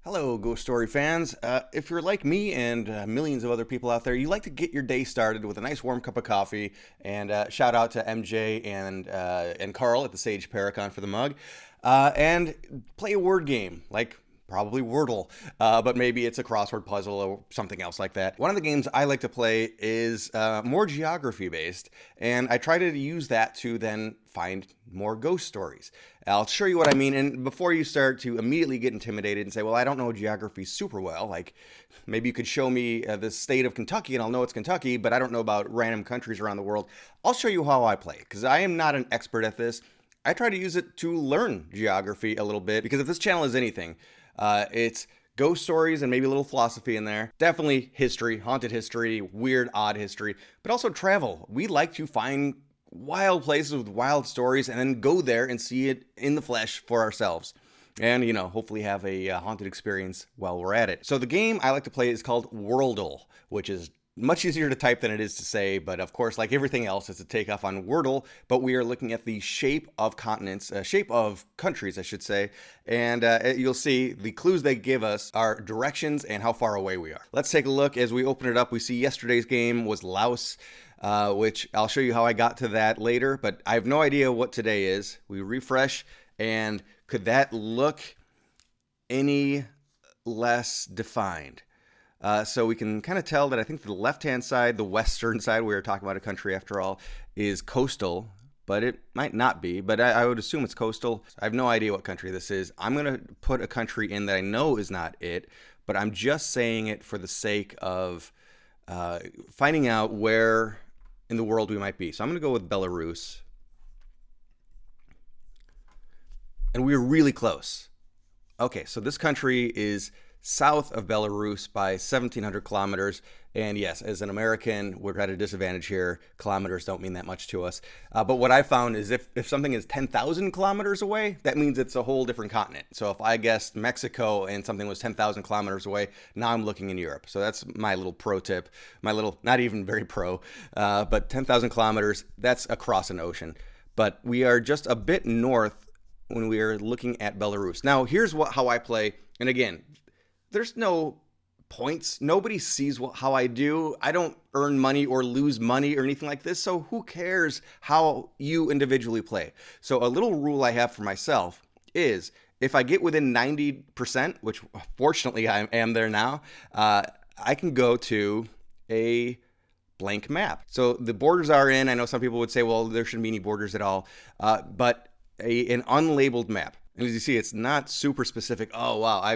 Hello, Ghost Story fans. If you're like me and millions of other people out there, you like to get your day started with a nice warm cup of coffee. And shout out to MJ and Carl at the Sage Paracon for the mug. And play a word game like probably Wordle, but maybe it's a crossword puzzle or something else like that. One of the games I like to play is more geography based, and I try to use that to then find more ghost stories. I'll show you what I mean, and before you start to immediately get intimidated and say, well, I don't know geography super well, like maybe you could show me the state of Kentucky and I'll know it's Kentucky, but I don't know about random countries around the world. I'll show you how I play, because I am not an expert at this. I try to use it to learn geography a little bit, because if this channel is anything, it's ghost stories and maybe a little philosophy in there. Definitely history, haunted history, weird, odd history, but also travel. We like to find wild places with wild stories and then go there and see it in the flesh for ourselves. And, hopefully have a haunted experience while we're at it. So the game I like to play is called Worldle, which is much easier to type than it is to say, but of course, like everything else, it's a takeoff on Wordle, but we are looking at the shape of continents, shape of countries, I should say, and you'll see the clues they give us are directions and how far away we are. Let's take a look. As we open it up, we see yesterday's game was Laos, which I'll show you how I got to that later, but I have no idea what today is. We refresh, and could that look any less defined? So we can kind of tell that I think the left-hand side, the western side, we were talking about a country after all, is coastal, but it might not be, but I would assume it's coastal. I have no idea what country this is. I'm going to put a country in that I know is not it, but I'm just saying it for the sake of finding out where in the world we might be. So I'm going to go with Belarus. And we were really close. Okay, so this country is south of Belarus by 1,700 kilometers. And yes, as an American, we're at a disadvantage here. Kilometers don't mean that much to us. But what I found is if something is 10,000 kilometers away, that means it's a whole different continent. So if I guessed Mexico and something was 10,000 kilometers away, now I'm looking in Europe. So that's my little pro tip, my little, not even very pro, but 10,000 kilometers, that's across an ocean. But we are just a bit north when we are looking at Belarus. Now, here's how I play. And again, there's no points. Nobody sees how I do. I don't earn money or lose money or anything like this. So who cares how you individually play? So a little rule I have for myself is if I get within 90%, which fortunately I am there now, I can go to a blank map. So the borders are in. I know some people would say, well, there shouldn't be any borders at all, but an unlabeled map. And as you see, it's not super specific. Oh, wow.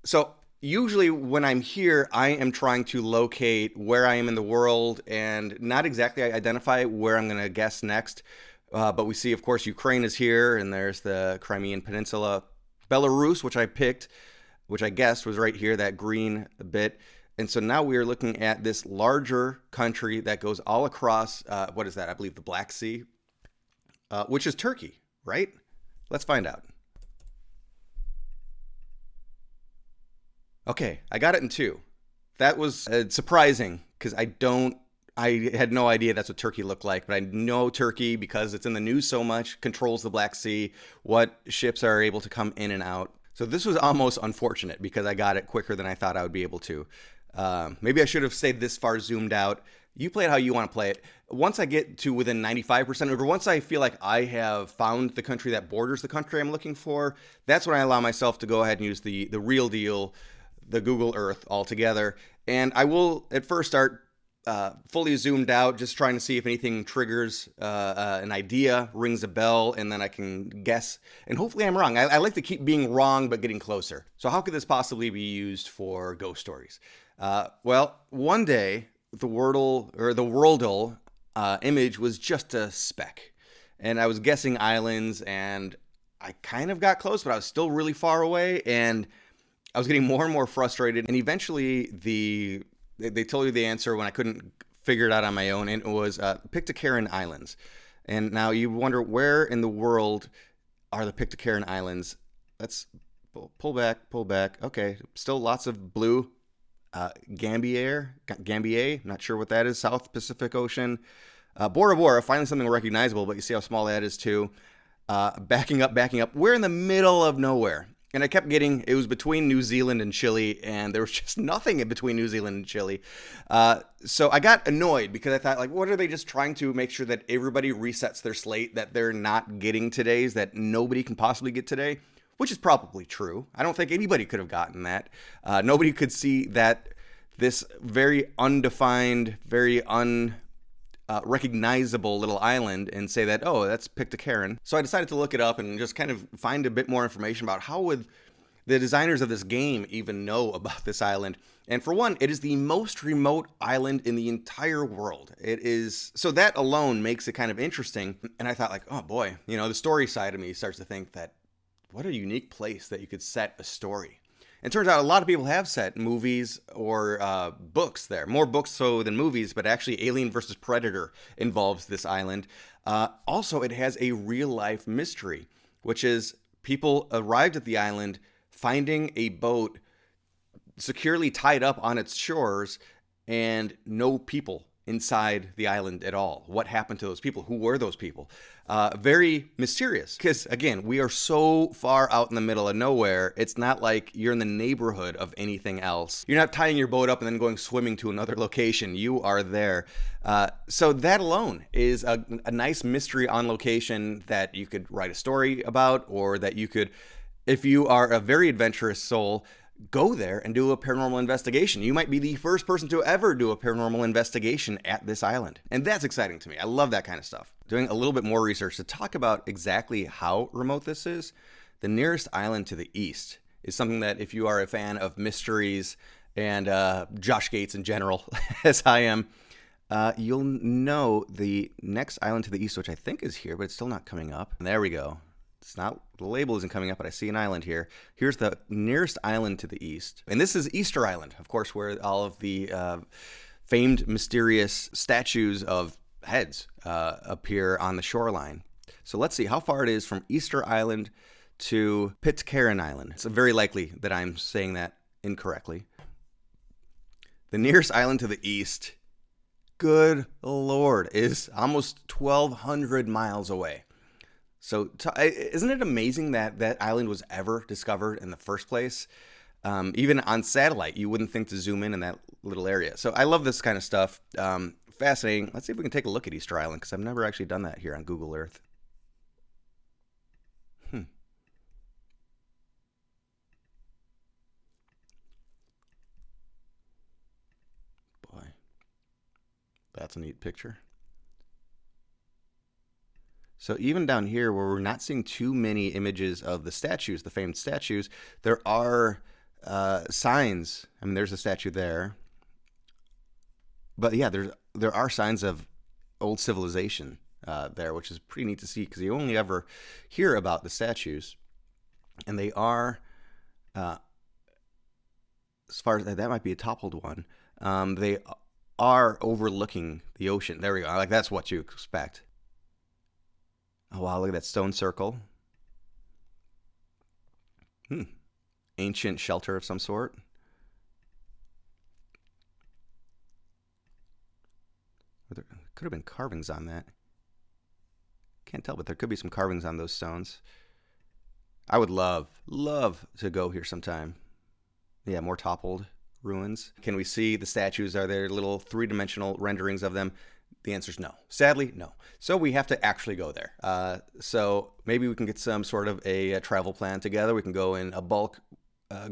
So usually when I'm here, I am trying to locate where I am in the world and not exactly identify where I'm going to guess next. But we see, of course, Ukraine is here, and there's the Crimean Peninsula. Belarus, which I picked, which I guessed was right here, that green bit. And so now we are looking at this larger country that goes all across, what is that? I believe the Black Sea, which is Turkey, right? Let's find out. Okay, I got it in 2. That was surprising, because I had no idea that's what Turkey looked like, but I know Turkey, because it's in the news so much, controls the Black Sea, what ships are able to come in and out. So this was almost unfortunate, because I got it quicker than I thought I would be able to. Maybe I should have stayed this far zoomed out. You play it how you want to play it. Once I get to within 95%, or once I feel like I have found the country that borders the country I'm looking for, that's when I allow myself to go ahead and use the real deal, the Google Earth altogether. And I will at first start fully zoomed out, just trying to see if anything triggers an idea, rings a bell, and then I can guess. And hopefully I'm wrong. I like to keep being wrong, but getting closer. So how could this possibly be used for ghost stories? Well, one day the Worldle image was just a speck. And I was guessing islands, and I kind of got close, but I was still really far away, and I was getting more and more frustrated. And eventually they told you the answer when I couldn't figure it out on my own, and it was Pitcairn Islands. And now you wonder, where in the world are the Pitcairn Islands? Let's pull back. Okay, still lots of blue. Gambier, not sure what that is. South Pacific Ocean. Bora Bora, finally something recognizable, but you see how small that is too. Backing up. We're in the middle of nowhere. And I kept getting, it was between New Zealand and Chile, and there was just nothing in between New Zealand and Chile. So I got annoyed because I thought, like, what are they just trying to make sure that everybody resets their slate, that they're not getting today's, that nobody can possibly get today? Which is probably true. I don't think anybody could have gotten that. Nobody could see that this very undefined, very recognizable little island and say that, oh, that's Pitcairn. So I decided to look it up and just kind of find a bit more information about how would the designers of this game even know about this island. And for one, it is the most remote island in the entire world. It is, so that alone makes it kind of interesting. And I thought, like, oh boy, you know, the story side of me starts to think that what a unique place that you could set a story. It turns out a lot of people have set movies or books there. More books so than movies, but actually Alien vs. Predator involves this island. Also, it has a real-life mystery, which is people arrived at the island finding a boat securely tied up on its shores and no people inside the island at all. What happened to those people? Who were those people? Very mysterious because, again, we are so far out in the middle of nowhere. It's not like you're in the neighborhood of anything else. You're not tying your boat up and then going swimming to another location. You are there. So that alone is a nice mystery on location that you could write a story about, or that you could, if you are a very adventurous soul, go there and do a paranormal investigation. You might be the first person to ever do a paranormal investigation at this island. And that's exciting to me. I love that kind of stuff. Doing a little bit more research to talk about exactly how remote this is. The nearest island to the east is something that, if you are a fan of mysteries and Josh Gates in general, as I am, you'll know the next island to the east, which I think is here, but it's still not coming up. And there we go. It's not, the label isn't coming up, but I see an island here. Here's the nearest island to the east. And this is Easter Island, of course, where all of the famed mysterious statues of heads appear on the shoreline. So let's see how far it is from Easter Island to Pitcairn Island. It's very likely that I'm saying that incorrectly. The nearest island to the east, good Lord, is almost 1,200 miles away. So isn't it amazing that that island was ever discovered in the first place? Even on satellite, you wouldn't think to zoom in that little area. So I love this kind of stuff. Fascinating. Let's see if we can take a look at Easter Island, because I've never actually done that here on Google Earth. Boy, that's a neat picture. So even down here, where we're not seeing too many images of the statues, the famed statues, there are signs. I mean, there's a statue there. But yeah, there are signs of old civilization there, which is pretty neat to see, because you only ever hear about the statues. And they are, as far as that might be a toppled one, they are overlooking the ocean. There we go. Like, that's what you expect. Oh, wow, look at that stone circle. Ancient shelter of some sort. There could have been carvings on that. Can't tell, but there could be some carvings on those stones. I would love to go here sometime. Yeah, more toppled ruins. Can we see the statues? Are there little three-dimensional renderings of them? The answer is no. Sadly, no. So we have to actually go there. So maybe we can get some sort of a travel plan together. We can go in a bulk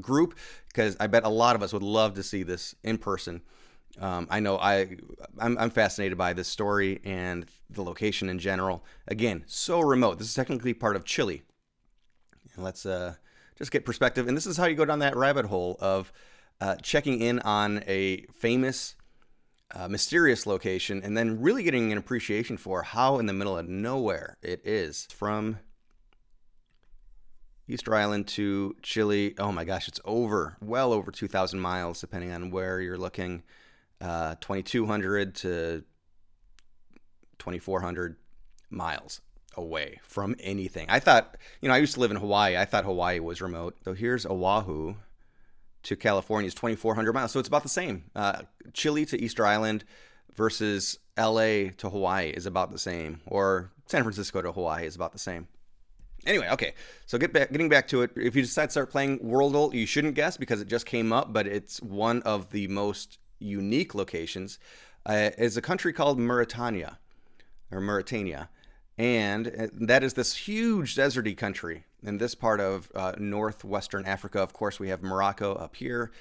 group, because I bet a lot of us would love to see this in person. I know I'm fascinated by this story and the location in general. Again, so remote. This is technically part of Chile. And let's just get perspective. And this is how you go down that rabbit hole of checking in on a famous, mysterious location, and then really getting an appreciation for how in the middle of nowhere it is. From Easter Island to Chile, oh my gosh, it's well over 2,000 miles, depending on where you're looking. 2,200 to 2,400 miles away from anything. I thought, I used to live in Hawaii. I thought Hawaii was remote. So here's Oahu to California is 2,400 miles. So it's about the same. Chile to Easter Island versus LA to Hawaii is about the same. Or San Francisco to Hawaii is about the same. Anyway, okay. So getting back to it. If you decide to start playing Worldle, you shouldn't guess because it just came up, but it's one of the most unique locations. Is a country called Mauritania, and that is this huge deserty country in this part of northwestern Africa. Of course, we have Morocco up here.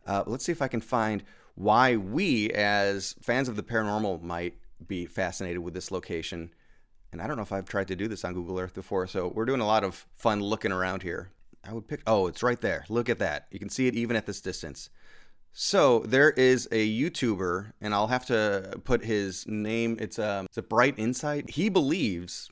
Let's see if I can find why we, as fans of the paranormal, might be fascinated with this location. And I don't know if I've tried to do this on Google Earth before, so we're doing a lot of fun looking around here. I would pick, oh, it's right there. Look at that. You can see it even at this distance. So there is a YouTuber, and I'll have to put his name. It's a Bright Insight. He believes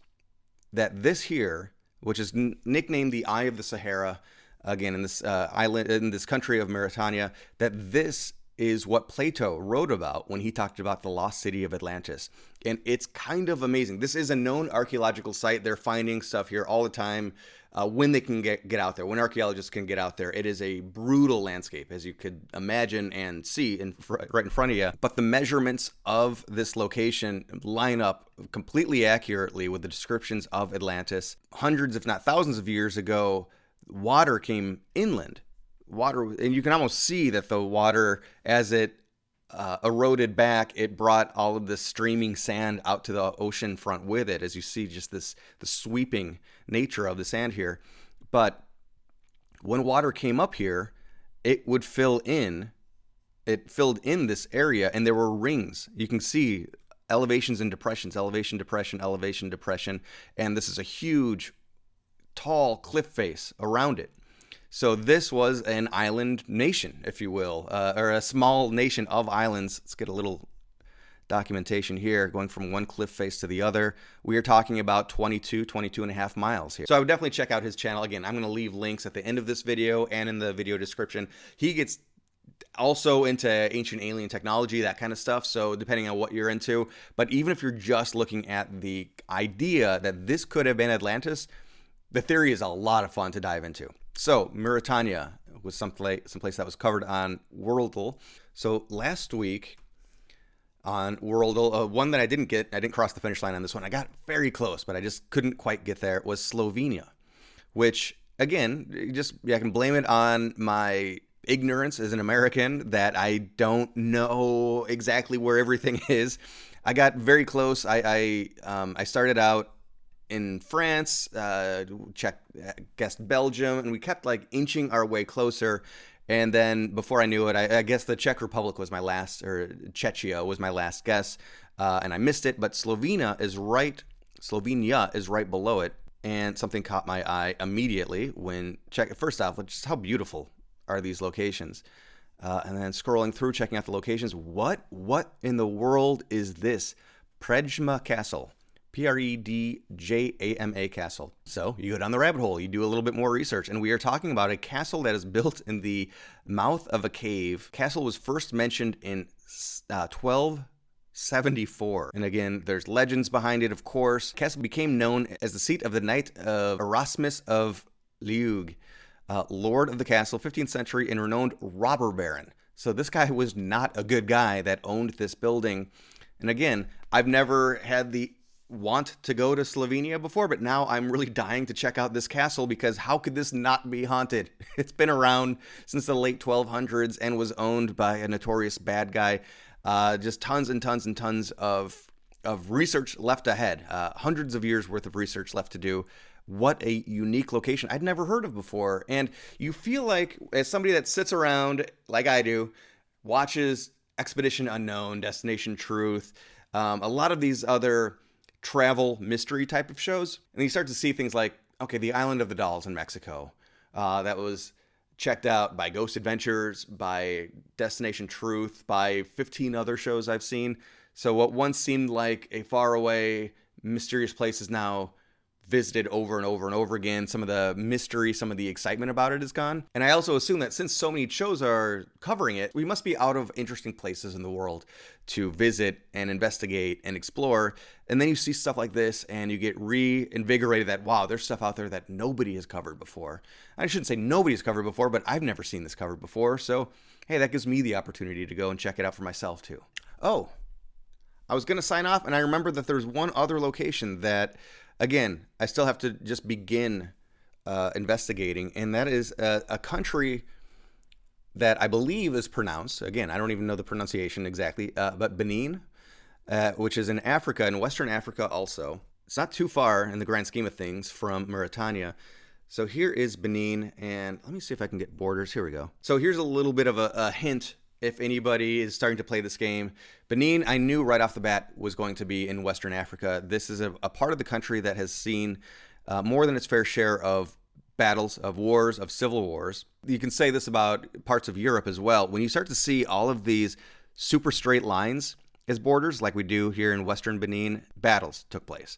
that this here, which is nicknamed the Eye of the Sahara, again in this island, in this country of Mauritania, that this is what Plato wrote about when he talked about the lost city of Atlantis. And it's kind of amazing. This is a known archaeological site. They're finding stuff here all the time when they can get out there, when archaeologists can get out there. It is a brutal landscape, as you could imagine and see right in front of you. But the measurements of this location line up completely accurately with the descriptions of Atlantis. Hundreds, if not thousands of years ago, water came inland. Water, and you can almost see that the water, as it eroded back, it brought all of this streaming sand out to the ocean front with it, as you see just the sweeping nature of the sand here. But when water came up here, it would fill in. It filled in this area, and there were rings. You can see elevations and depressions, elevation, depression, elevation, depression, and this is a huge, tall cliff face around it. So this was an island nation, if you will, or a small nation of islands. Let's get a little documentation here, going from one cliff face to the other. We are talking about 22 and a half miles here. So I would definitely check out his channel. Again, I'm going to leave links at the end of this video and in the video description. He gets also into ancient alien technology, that kind of stuff, so depending on what you're into. But even if you're just looking at the idea that this could have been Atlantis, the theory is a lot of fun to dive into. So Mauritania was someplace that was covered on Worldle. So last week on Worldle, one that I didn't cross the finish line on this one. I got very close, but I just couldn't quite get there. It was Slovenia, which again, I can blame it on my ignorance as an American that I don't know exactly where everything is. I got very close. I started out in France, guessed Belgium, and we kept like inching our way closer. And then before I knew it, I guess the Czech Republic was my last, or Czechia was my last guess, and I missed it. But Slovenia is right below it, and something caught my eye immediately when first off, just how beautiful are these locations, and then scrolling through, checking out the locations. What in the world is this? Predjma Castle. Predjama Castle. So you go down the rabbit hole, you do a little bit more research, and we are talking about a castle that is built in the mouth of a cave. Castle was first mentioned in 1274. And again, there's legends behind it, of course. Castle became known as the seat of the Knight of Erasmus of Liege, lord of the castle, 15th century, and renowned robber baron. So this guy was not a good guy that owned this building. And again, I've never had the want to go to Slovenia before, but now I'm really dying to check out this castle, because how could this not be haunted? It's been around since the late 1200s and was owned by a notorious bad guy. Just tons and tons and tons of research left ahead. Hundreds of years worth of research left to do. What a unique location I'd never heard of before. And you feel like, as somebody that sits around like I do, watches Expedition Unknown, Destination Truth, a lot of these other travel mystery type of shows, and you start to see things like, okay, the Island of the Dolls in Mexico, that was checked out by Ghost Adventures, by Destination Truth, by 15 other shows I've seen. So what once seemed like a faraway, mysterious place is now visited over and over and over again. Some of the mystery, some of the excitement about it is gone. And I also assume that since so many shows are covering it, we must be out of interesting places in the world to visit and investigate and explore. And then you see stuff like this and you get reinvigorated that, wow, there's stuff out there that nobody has covered before. I shouldn't say nobody's covered before, but I've never seen this covered before. So, hey, that gives me the opportunity to go and check it out for myself too. Oh, I was going to sign off, and I remember that there's one other location that, again, I still have to just begin investigating, and that is a country that I believe is pronounced, again, I don't even know the pronunciation exactly, but Benin, which is in Africa, in Western Africa also. It's not too far in the grand scheme of things from Mauritania. So here is Benin, and let me see if I can get borders. Here we go. So here's a little bit of a hint if anybody is starting to play this game. Benin, I knew right off the bat, was going to be in Western Africa. This is a part of the country that has seen more than its fair share of battles, of wars, of civil wars. You can say this about parts of Europe as well. When you start to see all of these super straight lines as borders, like we do here in Western Benin, battles took place.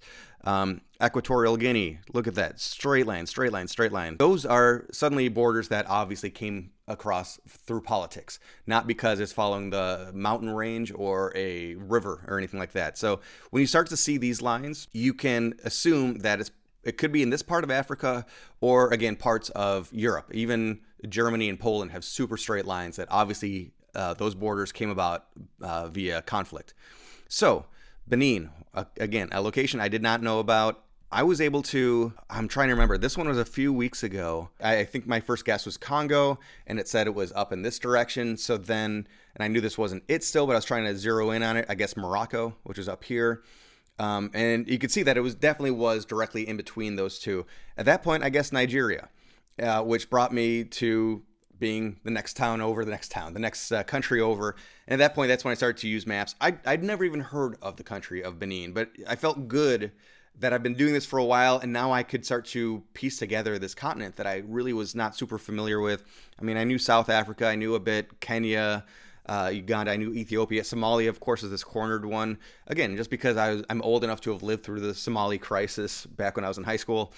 Equatorial Guinea, look at that, straight line, straight line, straight line. Those are suddenly borders that obviously came across through politics, not because it's following the mountain range or a river or anything like that. So when you start to see these lines, you can assume that it could be in this part of Africa or, again, parts of Europe. Even Germany and Poland have super straight lines that obviously those borders came about via conflict. So Benin, again, a location I did not know about. I was able to, I'm trying to remember, this one was a few weeks ago. I think my first guess was Congo, and it said it was up in this direction. So then, and I knew this wasn't it still, but I was trying to zero in on it. I guess Morocco, which is up here. And you could see that it definitely was directly in between those two. At that point, I guess Nigeria, which brought me to being the next town over, the next country over. And at that point, that's when I started to use maps. I'd never even heard of the country of Benin, but I felt good that I've been doing this for a while, and now I could start to piece together this continent that I really was not super familiar with. I mean, I knew South Africa, I knew a bit, Kenya, Uganda, I knew Ethiopia. Somalia, of course, is this cornered one. Again, just because I'm old enough to have lived through the Somali crisis back when I was in high school.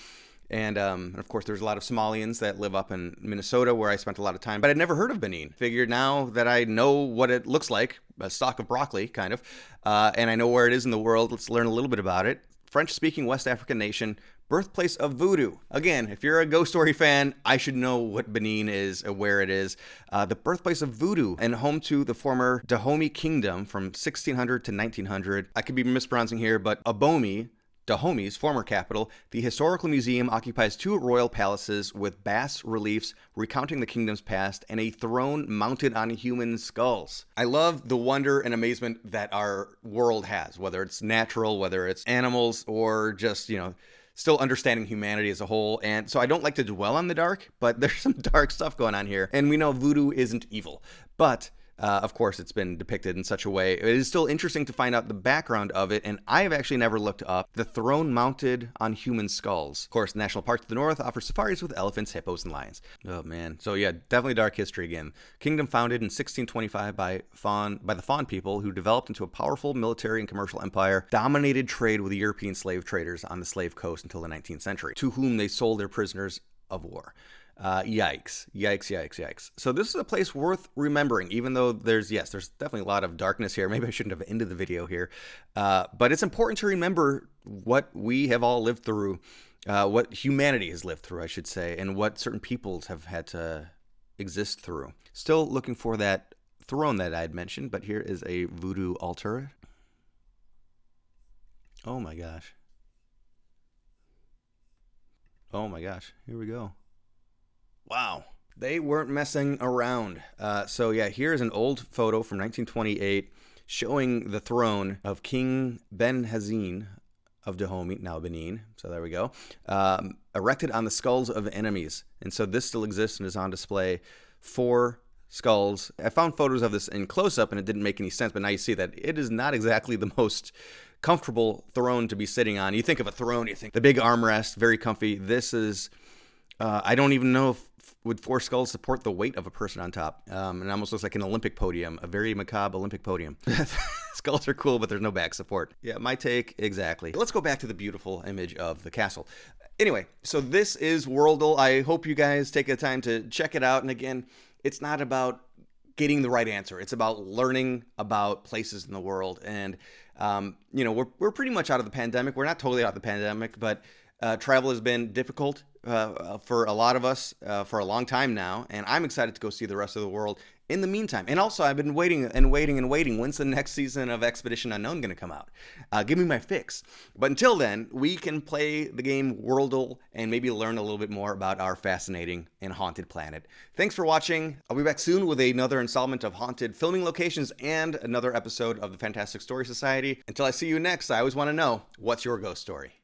And of course, there's a lot of Somalians that live up in Minnesota, where I spent a lot of time. But I'd never heard of Benin. Figured now that I know what it looks like, a stalk of broccoli, kind of, and I know where it is in the world, let's learn a little bit about it. French-speaking West African nation, birthplace of voodoo. Again, if you're a ghost story fan, I should know what Benin is, where it is. The birthplace of voodoo, and home to the former Dahomey Kingdom from 1600 to 1900. I could be mispronouncing here, but Abomey, Dahomey's former capital, the historical museum occupies two royal palaces with bas-reliefs recounting the kingdom's past and a throne mounted on human skulls. I love the wonder and amazement that our world has, whether it's natural, whether it's animals, or just, still understanding humanity as a whole. And so I don't like to dwell on the dark, but there's some dark stuff going on here. And we know voodoo isn't evil, but of course, it's been depicted in such a way. It is still interesting to find out the background of it, and I have actually never looked up the throne mounted on human skulls. Of course, national park to the north offers safaris with elephants, hippos, and lions. Oh man, so yeah, definitely dark history again. Kingdom founded in 1625 by the Fawn people, who developed into a powerful military and commercial empire, dominated trade with European slave traders on the slave coast until the 19th century, to whom they sold their prisoners of war. Yikes. So this is a place worth remembering, even though there's definitely a lot of darkness here. Maybe I shouldn't have ended the video here. But it's important to remember what we have all lived through, what humanity has lived through, I should say, and what certain peoples have had to exist through. Still looking for that throne that I had mentioned, but here is a voodoo altar. Oh my gosh. Here we go. Wow. They weren't messing around. So yeah, here's an old photo from 1928 showing the throne of King Ben Hazine of Dahomey, now Benin. So there we go. Erected on the skulls of enemies. And so this still exists and is on display. 4 skulls. I found photos of this in close-up and it didn't make any sense, but now you see that it is not exactly the most comfortable throne to be sitting on. You think of a throne, you think the big armrest, very comfy. This is, I don't even know if would 4 skulls support the weight of a person on top. And it almost looks like an Olympic podium, a very macabre Olympic podium. Skulls are cool, but there's no back support. Yeah, my take, exactly. Let's go back to the beautiful image of the castle. Anyway, so this is Worldle. I hope you guys take the time to check it out. And again, it's not about getting the right answer. It's about learning about places in the world. And, we're pretty much out of the pandemic. We're not totally out of the pandemic, but travel has been difficult for a lot of us for a long time now, and I'm excited to go see the rest of the world in the meantime. And also, I've been waiting and waiting and waiting. When's the next season of Expedition Unknown going to come out? Give me my fix. But until then, we can play the game Worldle and maybe learn a little bit more about our fascinating and haunted planet. Thanks for watching. I'll be back soon with another installment of haunted filming locations and another episode of the Fantastic Story Society. Until I see you next, I always want to know, what's your ghost story?